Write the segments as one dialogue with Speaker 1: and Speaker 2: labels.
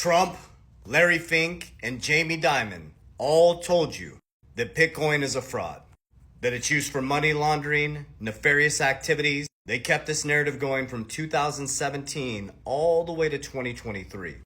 Speaker 1: Trump, Larry Fink, and Jaime Dimon all told you that Bitcoin is a fraud, that it's used for money laundering, nefarious activities. They kept this narrative going from 2017 all the way to 2023.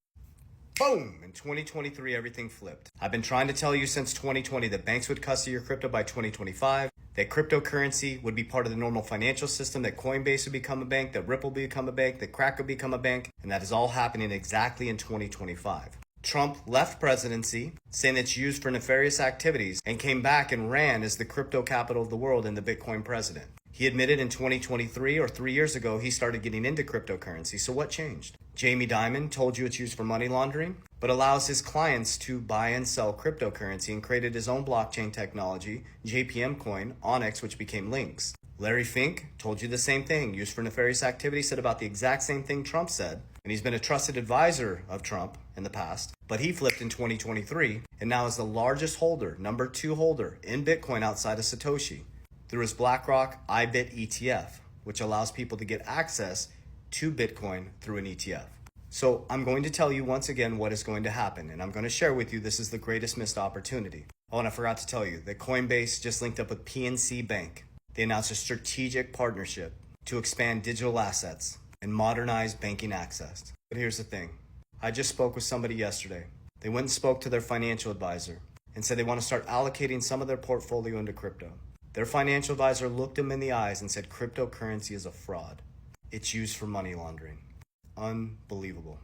Speaker 1: Boom! In 2023, everything flipped. I've been trying to tell you since 2020 that banks would custody your crypto by 2025, that cryptocurrency would be part of the normal financial system, that Coinbase would become a bank, that Ripple would become a bank, that Crack would become a bank, and that is all happening exactly in 2025. Trump left presidency saying it's used for nefarious activities and came back and ran as the crypto capital of the world and the Bitcoin president. He admitted in 2023 or 3 years ago he started getting into cryptocurrency. So what changed? Jaime Dimon told you it's used for money laundering, but allows his clients to buy and sell cryptocurrency and created his own blockchain technology, JPM coin, Onyx, which became Lynx. Larry Fink told you the same thing, used for nefarious activity, said about the exact same thing Trump said. And he's been a trusted advisor of Trump in the past, but he flipped in 2023 and now is the largest holder, number 2 holder in Bitcoin outside of Satoshi through his BlackRock IBIT ETF, which allows people to get access to Bitcoin through an ETF. So I'm going to tell you once again what is going to happen, and I'm going to share with you this is the greatest missed opportunity. Oh, and I forgot to tell you that Coinbase just linked up with PNC Bank. They announced a strategic partnership to expand digital assets and modernize banking access. But here's the thing. I just spoke with somebody yesterday. They went and spoke to their financial advisor and said they want to start allocating some of their portfolio into crypto. Their financial advisor looked them in the eyes and said cryptocurrency is a fraud. It's used for money laundering. Unbelievable.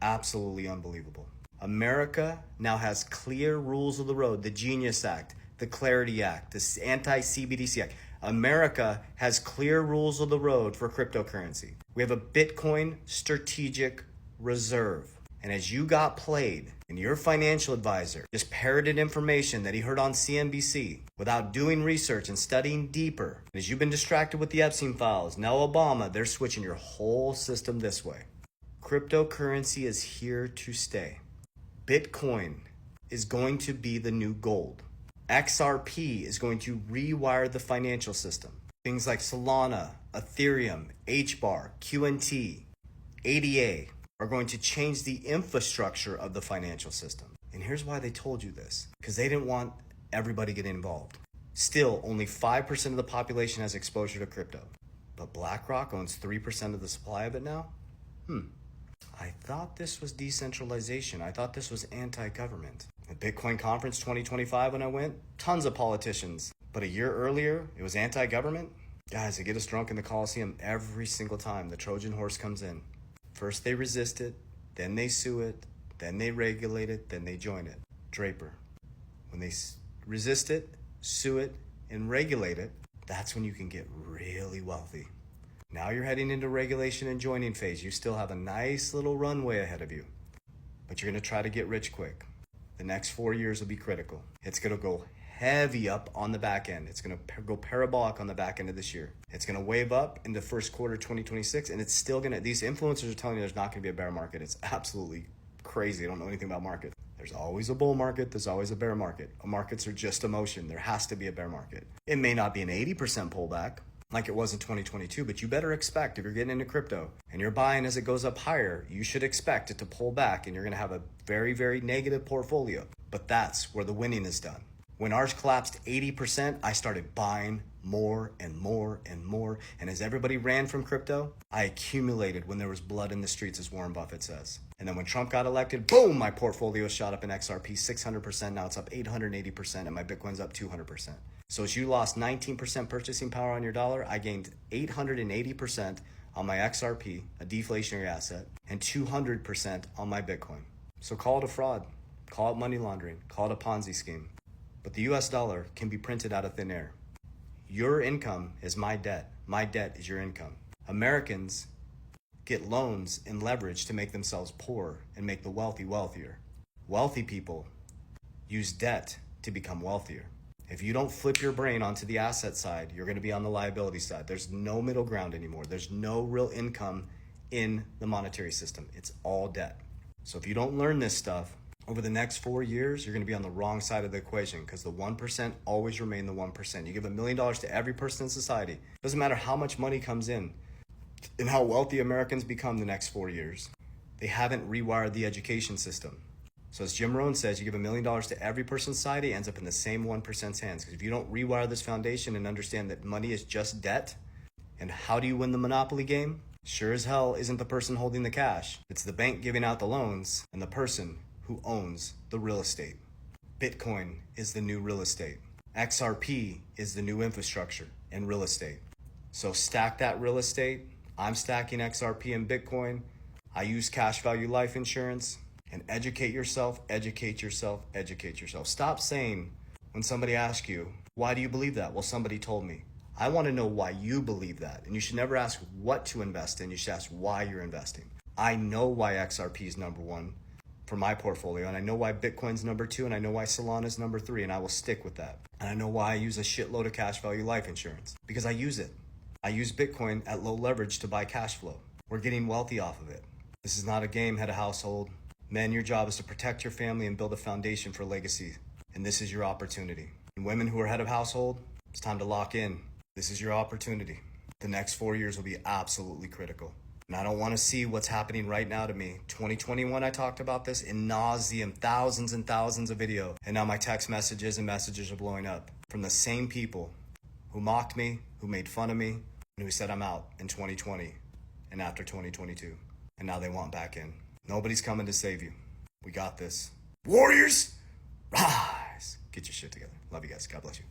Speaker 1: Absolutely unbelievable. America now has clear rules of the road. The Genius Act, the Clarity Act, the Anti-CBDC Act. America has clear rules of the road for cryptocurrency. We have a Bitcoin strategic reserve. And as you got played and your financial advisor just parroted information that he heard on CNBC without doing research and studying deeper, and as you've been distracted with the Epstein files, now Obama, they're switching your whole system this way. Cryptocurrency is here to stay. Bitcoin is going to be the new gold. XRP is going to rewire the financial system. Things like Solana, Ethereum, HBAR, QNT, ADA are going to change the infrastructure of the financial system. And here's why they told you this. Because they didn't want everybody getting involved. Still, only 5% of the population has exposure to crypto. But BlackRock owns 3% of the supply of it now? I thought this was decentralization. I thought this was anti-government. At Bitcoin Conference 2025 when I went, tons of politicians. But a year earlier, it was anti-government? Guys, they get us drunk in the Coliseum every single time the Trojan horse comes in. First they resist it, then they sue it, then they regulate it, then they join it. Draper. When they resist it, sue it, and regulate it, that's when you can get really wealthy. Now you're heading into regulation and joining phase. You still have a nice little runway ahead of you, but you're going to try to get rich quick. The next 4 years will be critical. It's going to go heavy up on the back end. It's going to go parabolic on the back end of this year. It's going to wave up in the first quarter 2026, and it's still going to, these influencers are telling you there's not going to be a bear market. It's absolutely crazy. I don't know anything about market. There's always a bull market. There's always a bear market. Markets are just emotion. There has to be a bear market. It may not be an 80% pullback like it was in 2022, but you better expect if you're getting into crypto and you're buying as it goes up higher, you should expect it to pull back and you're going to have a very, very negative portfolio. But that's where the winning is done. When ours collapsed 80%, I started buying more and more and more. And as everybody ran from crypto, I accumulated when there was blood in the streets, as Warren Buffett says. And then when Trump got elected, boom, my portfolio shot up in XRP 600%. Now it's up 880% and my Bitcoin's up 200%. So as you lost 19% purchasing power on your dollar, I gained 880% on my XRP, a deflationary asset, and 200% on my Bitcoin. So call it a fraud, call it money laundering, call it a Ponzi scheme. But the US dollar can be printed out of thin air. Your income is my debt. My debt is your income. Americans get loans and leverage to make themselves poor and make the wealthy wealthier. Wealthy people use debt to become wealthier. If you don't flip your brain onto the asset side, you're going to be on the liability side. There's no middle ground anymore. There's no real income in the monetary system. It's all debt. So if you don't learn this stuff, over the next 4 years, you're going to be on the wrong side of the equation because the 1% always remain the 1%. You give $1 million to every person in society. Doesn't matter how much money comes in and how wealthy Americans become the next 4 years. They haven't rewired the education system. So as Jim Rohn says, you give $1 million to every person in society, it ends up in the same 1%'s hands. Because if you don't rewire this foundation and understand that money is just debt, and how do you win the monopoly game? Sure as hell isn't the person holding the cash. It's the bank giving out the loans and the person who owns the real estate. Bitcoin is the new real estate. XRP is the new infrastructure in real estate. So stack that real estate. I'm stacking XRP and Bitcoin. I use cash value life insurance. And educate yourself, educate yourself, educate yourself. Stop saying when somebody asks you, why do you believe that? Well, somebody told me. I want to know why you believe that. And you should never ask what to invest in. You should ask why you're investing. I know why XRP is number one for my portfolio. And I know why Bitcoin's number two. And I know why Solana's number three. And I will stick with that. And I know why I use a shitload of cash value life insurance. Because I use it. I use Bitcoin at low leverage to buy cash flow. We're getting wealthy off of it. This is not a game, head of household. Men, your job is to protect your family and build a foundation for legacy. And this is your opportunity. And women who are head of household, it's time to lock in. This is your opportunity. The next 4 years will be absolutely critical. And I don't want to see what's happening right now to me. 2021, I talked about this in nauseam, thousands and thousands of video. And now my text messages and messages are blowing up from the same people who mocked me, who made fun of me, and who said I'm out in 2020 and after 2022. And now they want back in. Nobody's coming to save you. We got this. Warriors, rise. Get your shit together. Love you guys. God bless you.